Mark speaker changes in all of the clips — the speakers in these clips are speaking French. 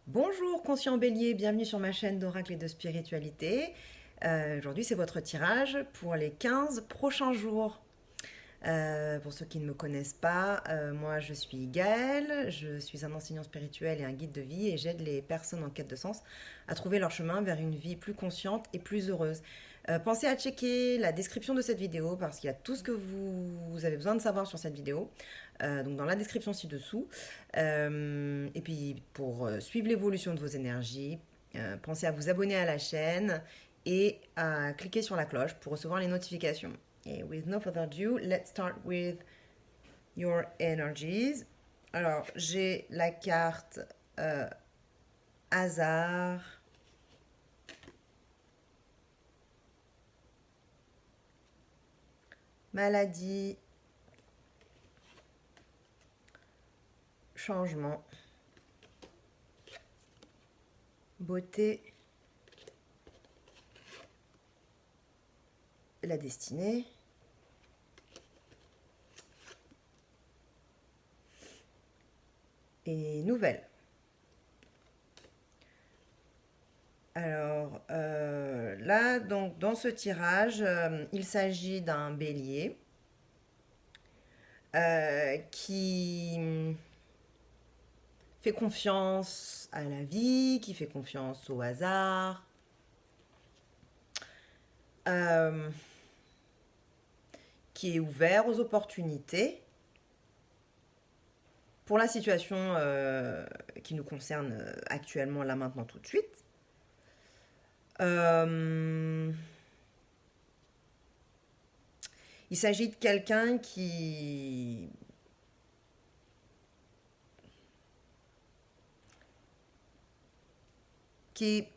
Speaker 1: Bonjour conscient bélier, bienvenue sur ma chaîne d'oracle et de spiritualité. Aujourd'hui c'est votre tirage pour les 15 prochains jours. Pour ceux qui ne me connaissent pas, moi je suis Gaëlle, je suis un enseignant spirituel et un guide de vie et j'aide les personnes en quête de sens à trouver leur chemin vers une vie plus consciente et plus heureuse. Pensez à checker la description de cette vidéo parce qu'il y a tout ce que vous avez besoin de savoir sur cette vidéo. Donc dans la description ci-dessous. Et puis pour suivre l'évolution de vos énergies, pensez à vous abonner à la chaîne et à cliquer sur la cloche pour recevoir les notifications. Et with no further ado, let's start with your energies. Alors, j'ai la carte euh, hasard, maladie, changement, beauté, la destinée, et nouvelle. Alors là, donc, dans ce tirage, il s'agit d'un bélier qui fait confiance à la vie, qui fait confiance au hasard, euh, qui est ouvert aux opportunités. Pour la situation qui nous concerne actuellement, là, maintenant, tout de suite, euh, il s'agit de quelqu'un qui est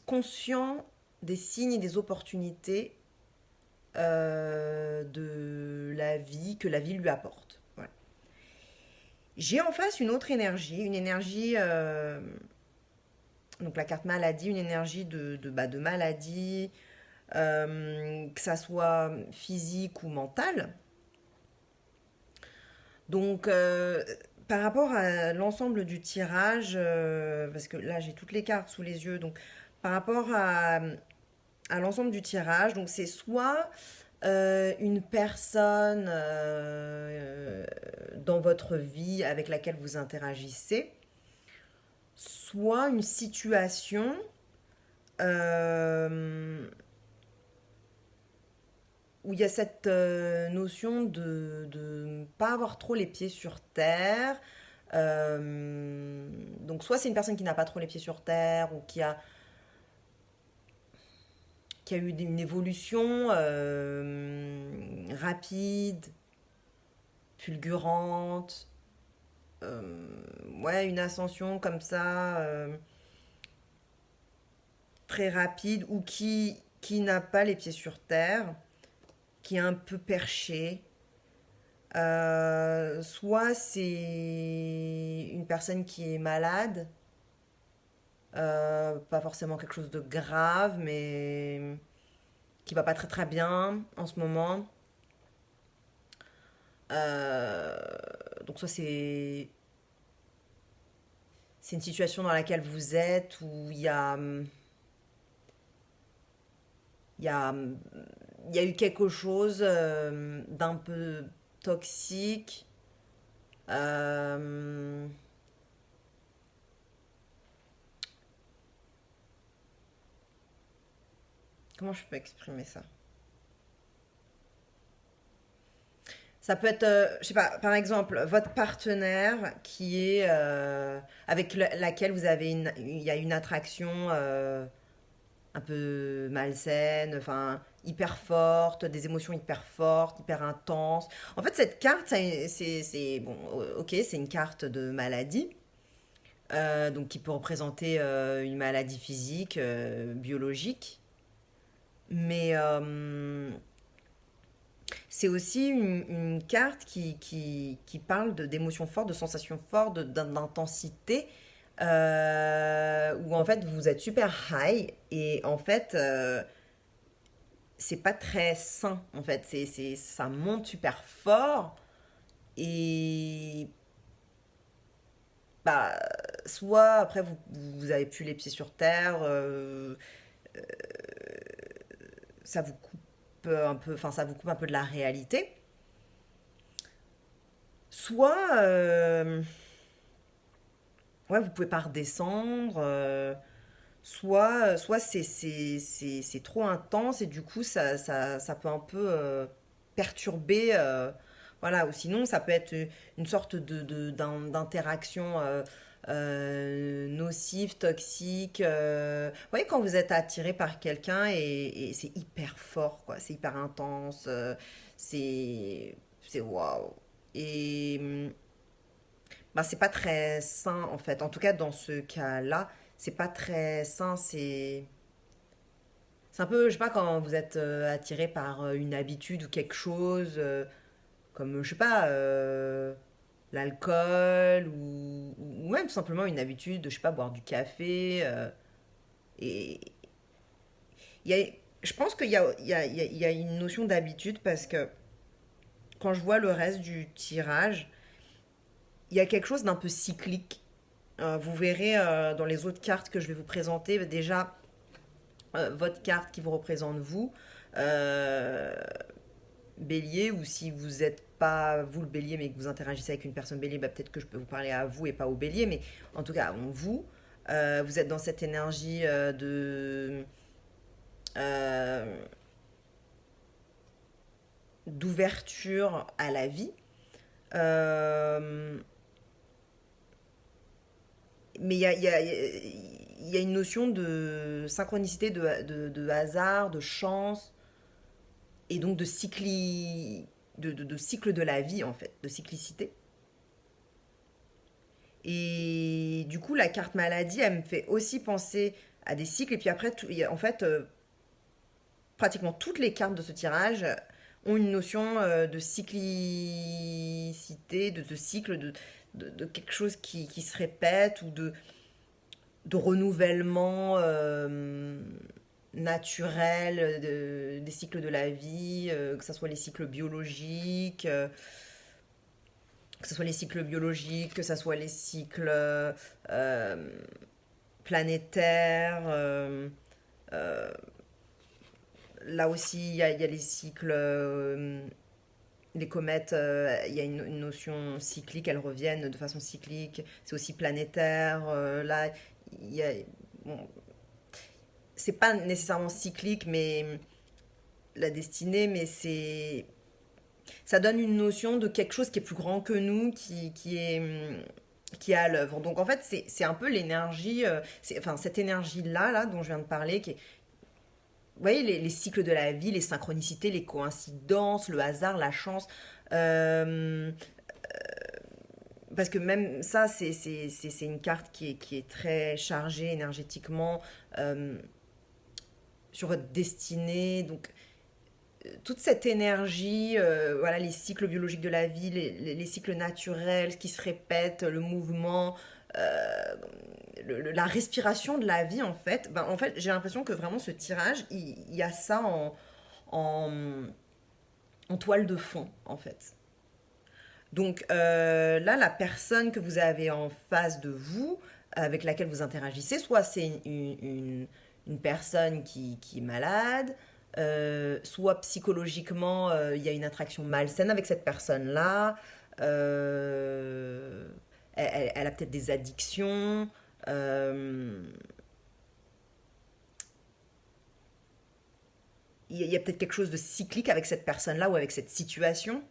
Speaker 1: conscient des signes et des opportunités de la vie que la vie lui apporte. Voilà. J'ai en face une autre énergie, une énergie, donc la carte maladie, une énergie de maladie, que ça soit physique ou mentale. Donc, par rapport à l'ensemble du tirage, parce que là j'ai toutes les cartes sous les yeux, donc par rapport à l'ensemble du tirage, donc c'est soit une personne dans votre vie avec laquelle vous interagissez, soit une situation euh, où il y a cette notion de ne pas avoir trop les pieds sur terre. Donc soit c'est une personne qui n'a pas trop les pieds sur terre ou qui a eu une évolution rapide, fulgurante, ouais, une ascension comme ça, très rapide, ou qui n'a pas les pieds sur terre, qui est un peu perché. Soit c'est une personne qui est malade, pas forcément quelque chose de grave, mais qui va pas très très bien en ce moment. Euh, donc soit c'est une situation dans laquelle vous êtes où il y a, il y a eu quelque chose d'un peu toxique. Euh, Comment je peux exprimer ça? Ça peut être, je sais pas, par exemple, votre partenaire qui est avec laquelle vous avez il y a une attraction un peu malsaine, enfin hyper forte, des émotions hyper fortes, hyper intenses. En fait, cette carte, c'est bon, ok, c'est une carte de maladie, donc qui peut représenter une maladie physique, biologique, mais c'est aussi une carte qui parle d'émotions fortes, de sensations fortes, d'intensité, où en fait vous êtes super high et en fait c'est pas très sain en fait, ça monte super fort et bah soit après vous avez plus les pieds sur terre, ça vous coupe un peu, enfin ça vous coupe un peu de la réalité. Soit, ouais, vous pouvez pas redescendre. Soit c'est trop intense et du coup ça peut un peu perturber. Voilà, ou sinon ça peut être une sorte d'interaction nocive, toxique. Vous voyez, quand vous êtes attiré par quelqu'un et c'est hyper fort, quoi, c'est hyper intense, c'est c'est waouh. Et bah, c'est pas très sain en fait. En tout cas, dans ce cas-là, c'est pas très sain. C'est un peu, je sais pas, quand vous êtes attiré par une habitude ou quelque chose, comme, je sais pas, l'alcool ou même tout simplement une habitude de, je sais pas, boire du café. Et il y a, je pense qu'il y a, il y a une notion d'habitude parce que quand je vois le reste du tirage, il y a quelque chose d'un peu cyclique. Vous verrez dans les autres cartes que je vais vous présenter, déjà votre carte qui vous représente vous, euh, bélier, ou si vous n'êtes pas vous le bélier mais que vous interagissez avec une personne bélier, bah, peut-être que je peux vous parler à vous et pas au bélier, mais en tout cas, vous, vous êtes dans cette énergie euh, d'ouverture à la vie. Euh, mais il y a une notion de synchronicité, de hasard, de chance, et donc de cycle de la vie, en fait, de cyclicité. Et du coup, la carte maladie, elle me fait aussi penser à des cycles. Et puis après, en fait, pratiquement toutes les cartes de ce tirage ont une notion de cyclicité, de cycle, de quelque chose qui se répète ou de renouvellement naturel des cycles de la vie, que ce soit les cycles biologiques, que ce soit les cycles biologiques, que ce soit les cycles planétaires. Là aussi, il y a les cycles, les comètes, il y a une notion cyclique, elles reviennent de façon cyclique. C'est aussi planétaire. Là, il y a, bon, c'est pas nécessairement cyclique, mais la destinée, mais ça donne une notion de quelque chose qui est plus grand que nous, qui est à l'œuvre. Donc en fait, c'est un peu l'énergie, enfin cette énergie-là, là, dont je viens de parler, qui est, vous voyez, les cycles de la vie, les synchronicités, les coïncidences, le hasard, la chance. euh, Parce que même ça, c'est une carte qui est très chargée énergétiquement euh, sur votre destinée. Donc toute cette énergie, voilà, les cycles biologiques de la vie, les cycles naturels qui se répètent, le mouvement, euh, la respiration de la vie, en fait, j'ai l'impression que vraiment ce tirage, il y a ça en, en toile de fond, en fait. Donc là, la personne que vous avez en face de vous, avec laquelle vous interagissez, soit c'est une personne qui est malade, soit psychologiquement, il y a une attraction malsaine avec cette personne-là, euh, elle a peut-être des addictions, il y a peut-être quelque chose de cyclique avec cette personne-là ou avec cette situation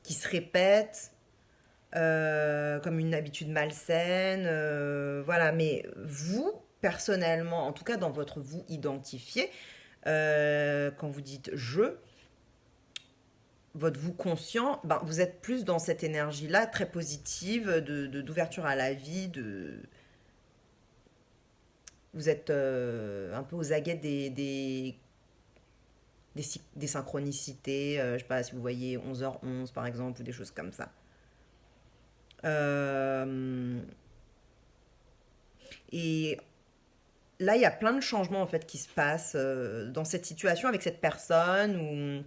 Speaker 1: qui se répète. Comme une habitude malsaine, voilà. Mais vous, personnellement, en tout cas dans votre vous identifié, quand vous dites je, votre vous conscient, ben, vous êtes plus dans cette énergie-là, très positive, d'ouverture à la vie, vous êtes un peu aux aguets des synchronicités, je sais pas si vous voyez 11h11 par exemple, ou des choses comme ça. Euh, et là, il y a plein de changements en fait qui se passent dans cette situation avec cette personne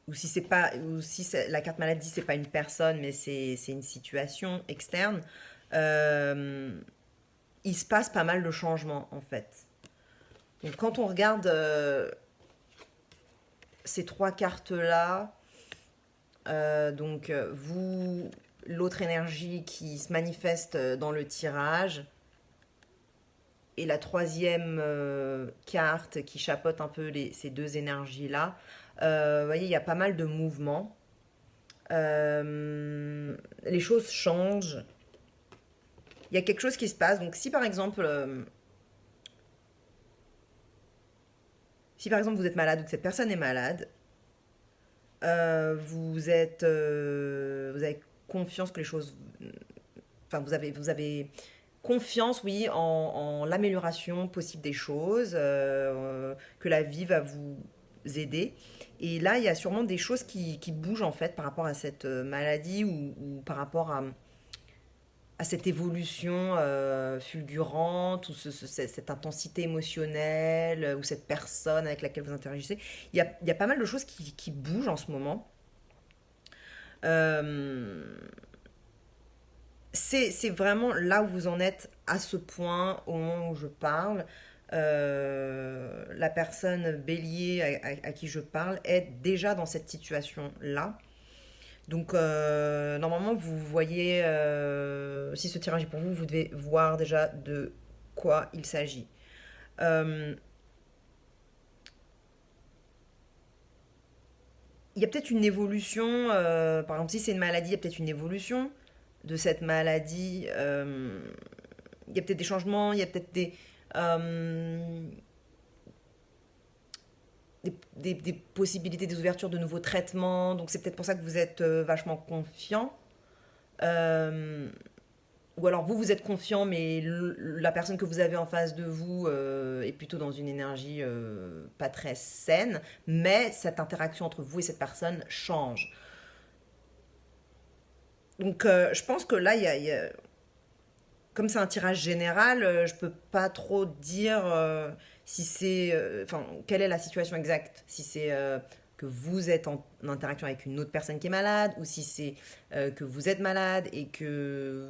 Speaker 1: ou si c'est la carte maladie c'est pas une personne mais c'est une situation externe. euh, il se passe pas mal de changements en fait. Donc quand on regarde ces trois cartes-là, vous, l'autre énergie qui se manifeste dans le tirage, et la troisième carte qui chapeaute un peu ces deux énergies-là, vous voyez, il y a pas mal de mouvements. Les choses changent. Il y a quelque chose qui se passe. Donc si par exemple vous êtes malade ou que cette personne est malade, vous avez confiance que les choses, enfin vous avez confiance, oui, en l'amélioration possible des choses, que la vie va vous aider. Et là, il y a sûrement des choses qui bougent en fait par rapport à cette maladie ou par rapport à cette évolution fulgurante ou cette intensité émotionnelle ou cette personne avec laquelle vous interagissez. Il y a pas mal de choses qui bougent en ce moment. Euh, c'est vraiment là où vous en êtes à ce point au moment où je parle. La personne bélier à qui je parle est déjà dans cette situation-là. Donc, normalement, vous voyez, si ce tirage est pour vous, vous devez voir déjà de quoi il s'agit. Euh, il y a peut-être une évolution, par exemple, si c'est une maladie, il y a peut-être une évolution de cette maladie. Il y a peut-être des changements, il y a peut-être euh, des possibilités, des ouvertures de nouveaux traitements. Donc, c'est peut-être pour ça que vous êtes vachement confiant. Euh, Ou alors vous, vous êtes confiant, mais la personne que vous avez en face de vous est plutôt dans une énergie pas très saine, mais cette interaction entre vous et cette personne change. Donc je pense que là, comme c'est un tirage général, je peux pas trop dire si c'est, enfin, quelle est la situation exacte. Si c'est que vous êtes en interaction avec une autre personne qui est malade, ou si c'est que vous êtes malade et que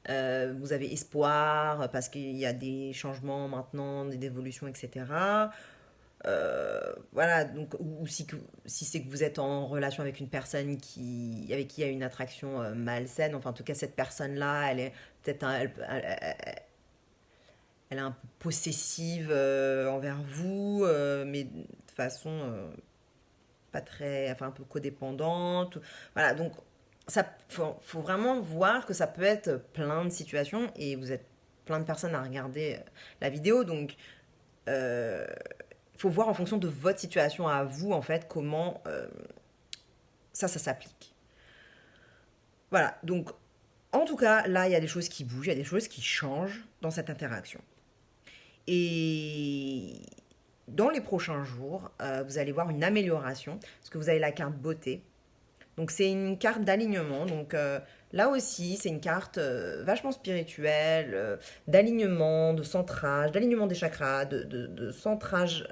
Speaker 1: vous avez espoir parce qu'il y a des changements maintenant, des évolutions, etc. Voilà, donc, ou si c'est que vous êtes en relation avec une personne avec qui il y a une attraction malsaine, enfin en tout cas cette personne-là, elle est peut-être elle est un peu possessive envers vous, mais de façon pas très, enfin un peu codépendante. Voilà, donc faut vraiment voir que ça peut être plein de situations et vous êtes plein de personnes à regarder la vidéo, donc euh, il faut voir en fonction de votre situation à vous en fait comment ça s'applique. Voilà, donc en tout cas là il y a des choses qui bougent, il y a des choses qui changent dans cette interaction. Et dans les prochains jours, vous allez voir une amélioration parce que vous avez la carte beauté. Donc c'est une carte d'alignement. Donc là aussi, c'est une carte vachement spirituelle, d'alignement, de centrage, d'alignement des chakras, de centrage,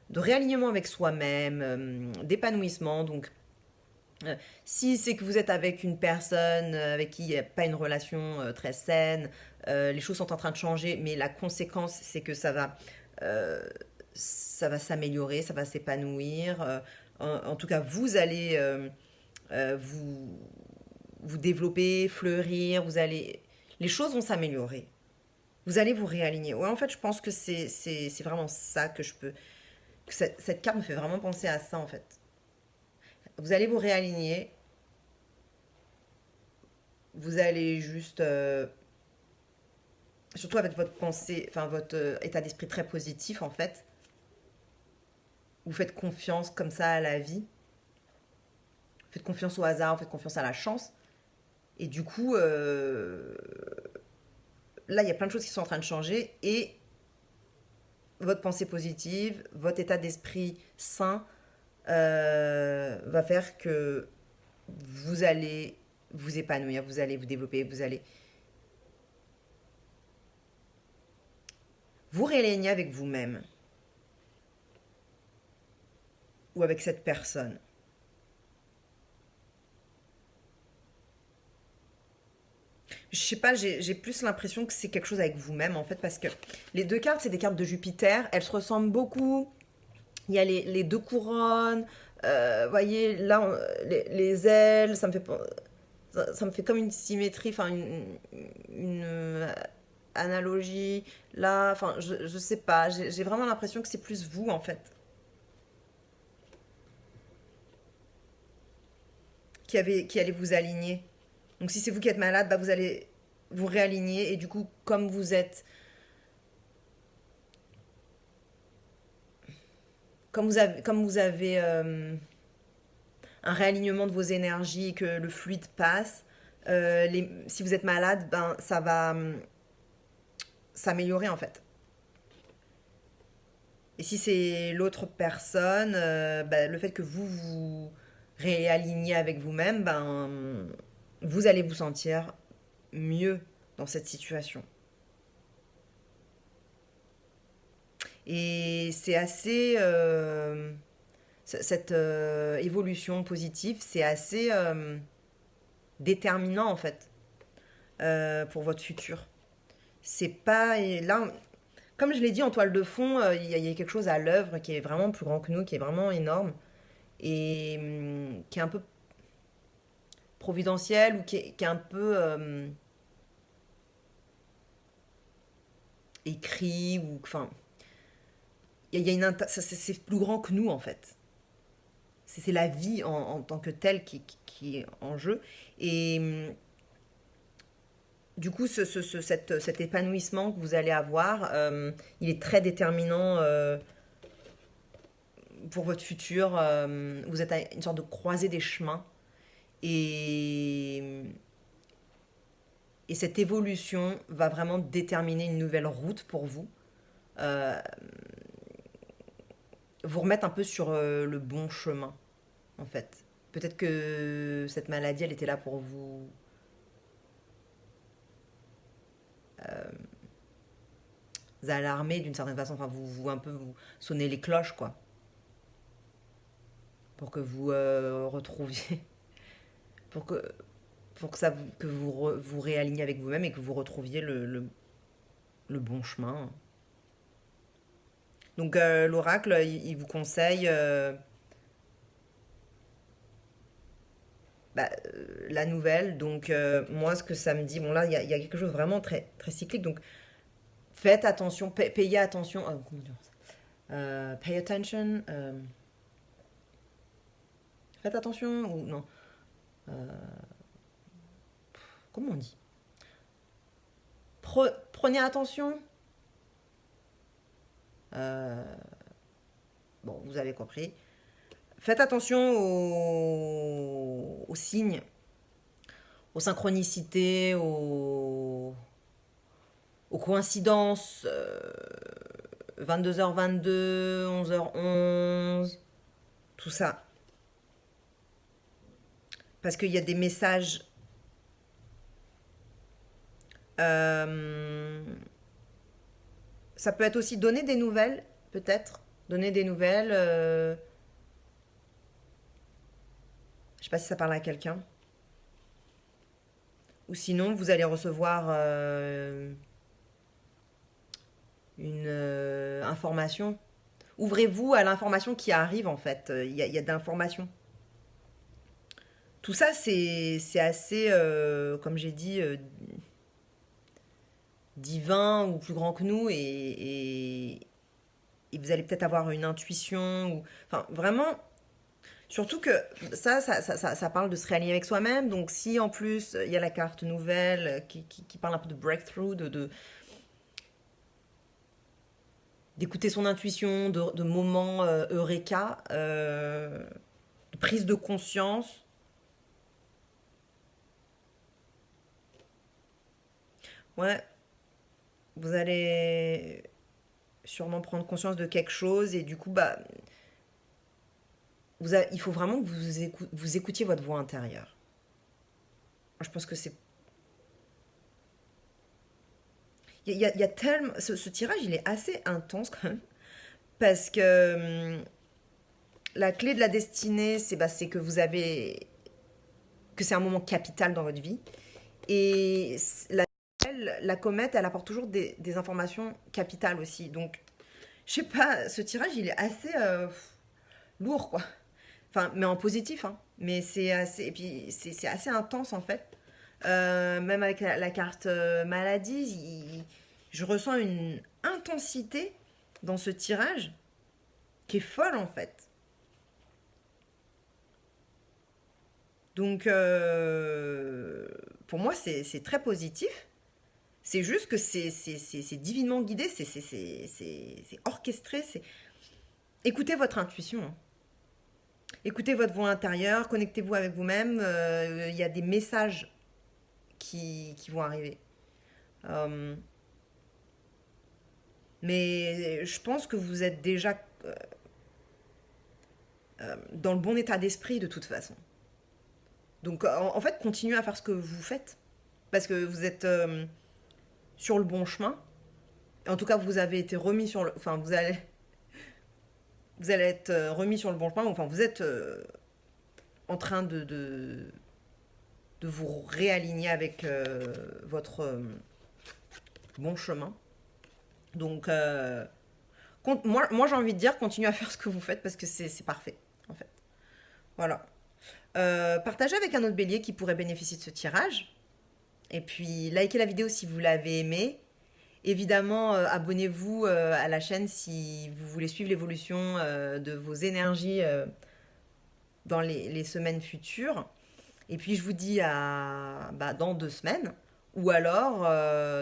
Speaker 1: de réalignement avec soi-même, d'épanouissement. Donc si c'est que vous êtes avec une personne avec qui il n'y a pas une relation très saine, les choses sont en train de changer, mais la conséquence, c'est que euh, ça va s'améliorer, ça va s'épanouir. En tout cas, vous allez vous, vous développer, fleurir, les choses vont s'améliorer. Vous allez vous réaligner. Ouais, en fait, je pense que c'est vraiment ça que je peux. Que cette carte me fait vraiment penser à ça, en fait. Vous allez vous réaligner. Vous allez juste. Surtout avec votre pensée, enfin, votre état d'esprit très positif, en fait. Vous faites confiance comme ça à la vie. Vous faites confiance au hasard, vous faites confiance à la chance. Et du coup, là, il y a plein de choses qui sont en train de changer. Et votre pensée positive, votre état d'esprit sain va faire que vous allez vous épanouir, vous allez vous développer, vous allez vous réaligner avec vous-même ou avec cette personne. Je sais pas, j'ai plus l'impression que c'est quelque chose avec vous-même, en fait, parce que les deux cartes, c'est des cartes de Jupiter. Elles se ressemblent beaucoup. Il y a les deux couronnes. Voyez, là, les ailes, ça me fait comme une symétrie, enfin, une analogie. Là, enfin, je sais pas. J'ai vraiment l'impression que c'est plus vous, en fait, qui allez vous aligner. Donc, si c'est vous qui êtes malade, bah, vous allez vous réaligner. Et du coup, comme vous avez un réalignement de vos énergies et que le fluide passe, si vous êtes malade, ben, ça va s'améliorer en fait. Et si c'est l'autre personne, ben, le fait que vous vous réalignez avec vous-même, ben, vous allez vous sentir mieux dans cette situation. Et c'est assez... cette évolution positive, c'est assez déterminant en fait pour votre futur. C'est pas... Et là, comme je l'ai dit, en toile de fond, il y a quelque chose à l'œuvre qui est vraiment plus grand que nous, qui est vraiment énorme et qui est un peu providentiel ou qui est un peu écrit ou enfin il y a c'est plus grand que nous en fait. C'est la vie en tant que telle qui est en jeu et du coup cet épanouissement que vous allez avoir, il est très déterminant pour votre futur. Vous êtes à une sorte de croisée des chemins et cette évolution va vraiment déterminer une nouvelle route pour vous, euh, vous remettre un peu sur le bon chemin, en fait. Peut-être que cette maladie, elle était là pour vous alarmer d'une certaine façon, enfin vous un peu vous sonner les cloches, quoi, pour que vous retrouviez, pour que que vous réalignez avec vous-même et que vous retrouviez le bon chemin. Donc l'oracle, il vous conseille bah, la nouvelle. Donc, moi, ce que ça me dit, bon, là, il y a quelque chose vraiment très, très cyclique. Donc, faites attention, payez attention. Comment dire ça pay attention. Faites attention ou non comment on dit Prenez attention. Euh, bon, vous avez compris. Faites attention aux signes, aux synchronicités, aux coïncidences. 22h22, 11h11, tout ça. Parce qu'il y a des messages ça peut être aussi donner des nouvelles, peut-être. Donner des nouvelles. Je sais pas si ça parle à quelqu'un. Ou sinon, vous allez recevoir une information. Ouvrez-vous à l'information qui arrive, en fait. Il y a de l'information. Tout ça, c'est assez, comme j'ai dit, divin ou plus grand que nous. Et vous allez peut-être avoir une intuition. Enfin, vraiment, surtout que ça parle de se réaligner avec soi-même. Donc, si en plus il y a la carte nouvelle qui parle un peu de breakthrough, d'écouter son intuition, de moments eureka, de prise de conscience, ouais, vous allez sûrement prendre conscience de quelque chose et du coup, bah, il faut vraiment que vous écoutiez votre voix intérieure. Je pense que c'est. Il y a tellement. Ce tirage, il est assez intense quand même. Parce que la clé de la destinée, c'est que vous avez. Que c'est un moment capital dans votre vie. Et la comète, elle apporte toujours des informations capitales aussi. Donc, je sais pas, ce tirage, il est assez lourd, quoi. Enfin, mais en positif, hein. Mais c'est assez, et puis c'est assez intense, en fait. Même avec la carte maladie, je ressens une intensité dans ce tirage qui est folle, en fait. Donc, pour moi, c'est très positif. C'est juste que c'est divinement guidé, c'est orchestré. Écoutez votre intuition, hein. Écoutez votre voix intérieure, connectez-vous avec vous-même. Il y a des messages qui vont arriver. Euh, mais je pense que vous êtes déjà dans le bon état d'esprit de toute façon. Donc en fait, continuez à faire ce que vous faites. Parce que vous êtes sur le bon chemin. En tout cas, vous avez été remis sur le... Enfin, vous allez être remis sur le bon chemin. Enfin, vous êtes en train de vous réaligner avec votre bon chemin. Donc, moi j'ai envie de dire, continuez à faire ce que vous faites parce que c'est parfait, en fait. Voilà. Partagez avec un autre bélier qui pourrait bénéficier de ce tirage. Et puis, likez la vidéo si vous l'avez aimé. Évidemment, abonnez-vous à la chaîne si vous voulez suivre l'évolution de vos énergies dans les semaines futures. Et puis, je vous dis dans 2 semaines. Ou alors,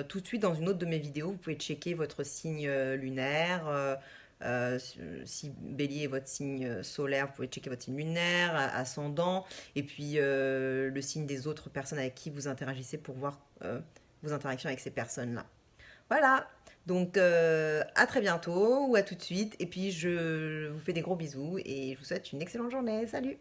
Speaker 1: tout de suite dans une autre de mes vidéos, vous pouvez checker votre signe lunaire. Si Bélier est votre signe solaire, vous pouvez checker votre signe lunaire, ascendant, et puis le signe des autres personnes avec qui vous interagissez pour voir vos interactions avec ces personnes-là. Voilà, donc à très bientôt ou à tout de suite, et puis je vous fais des gros bisous et je vous souhaite une excellente journée. Salut!